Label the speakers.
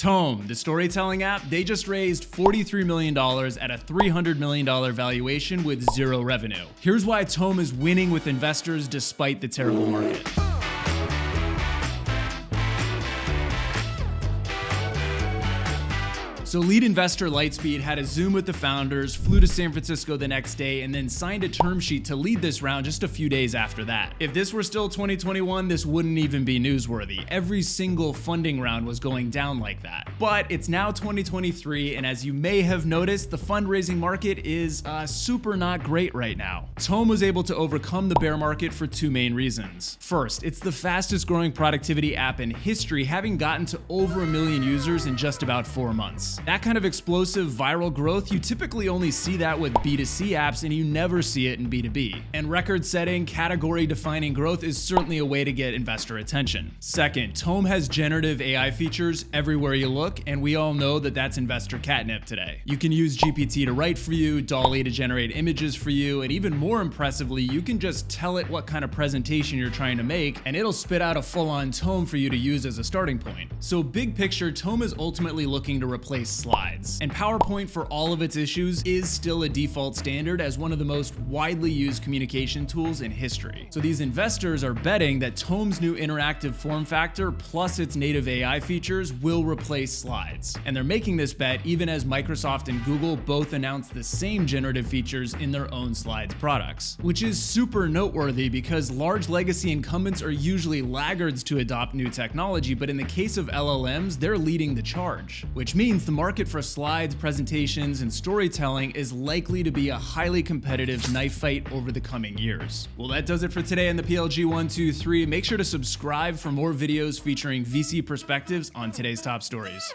Speaker 1: Tome, the storytelling app, they just raised $43 million at a $300 million valuation with zero revenue. Here's why Tome is winning with investors despite the terrible market. So lead investor Lightspeed had a Zoom with the founders, flew to San Francisco the next day, and then signed a term sheet to lead this round just a few days after that. If this were still 2021, this wouldn't even be newsworthy. Every single funding round was going down like that. But it's now 2023, and as you may have noticed, the fundraising market is super not great right now. Tome was able to overcome the bear market for two main reasons. First, it's the fastest growing productivity app in history, having gotten to over 1 million users in just about 4 months. That kind of explosive viral growth, you typically only see that with B2C apps and you never see it in B2B. And record-setting, category-defining growth is certainly a way to get investor attention. Second, Tome has generative AI features everywhere you look, and we all know that that's investor catnip today. You can use GPT to write for you, DALL2 to generate images for you, and even more impressively, you can just tell it what kind of presentation you're trying to make, and it'll spit out a full-on Tome for you to use as a starting point. So big picture, Tome is ultimately looking to replace slides. And PowerPoint, for all of its issues, is still a default standard as one of the most widely used communication tools in history. So these investors are betting that Tome's new interactive form factor plus its native AI features will replace slides. And they're making this bet even as Microsoft and Google both announced the same generative features in their own slides products, which is super noteworthy because large legacy incumbents are usually laggards to adopt new technology, but in the case of LLMs, they're leading the charge, which means the market for slides, presentations, and storytelling is likely to be a highly competitive knife fight over the coming years. Well, that does it for today on the PLG 123. Make sure to subscribe for more videos featuring VC perspectives on today's top stories.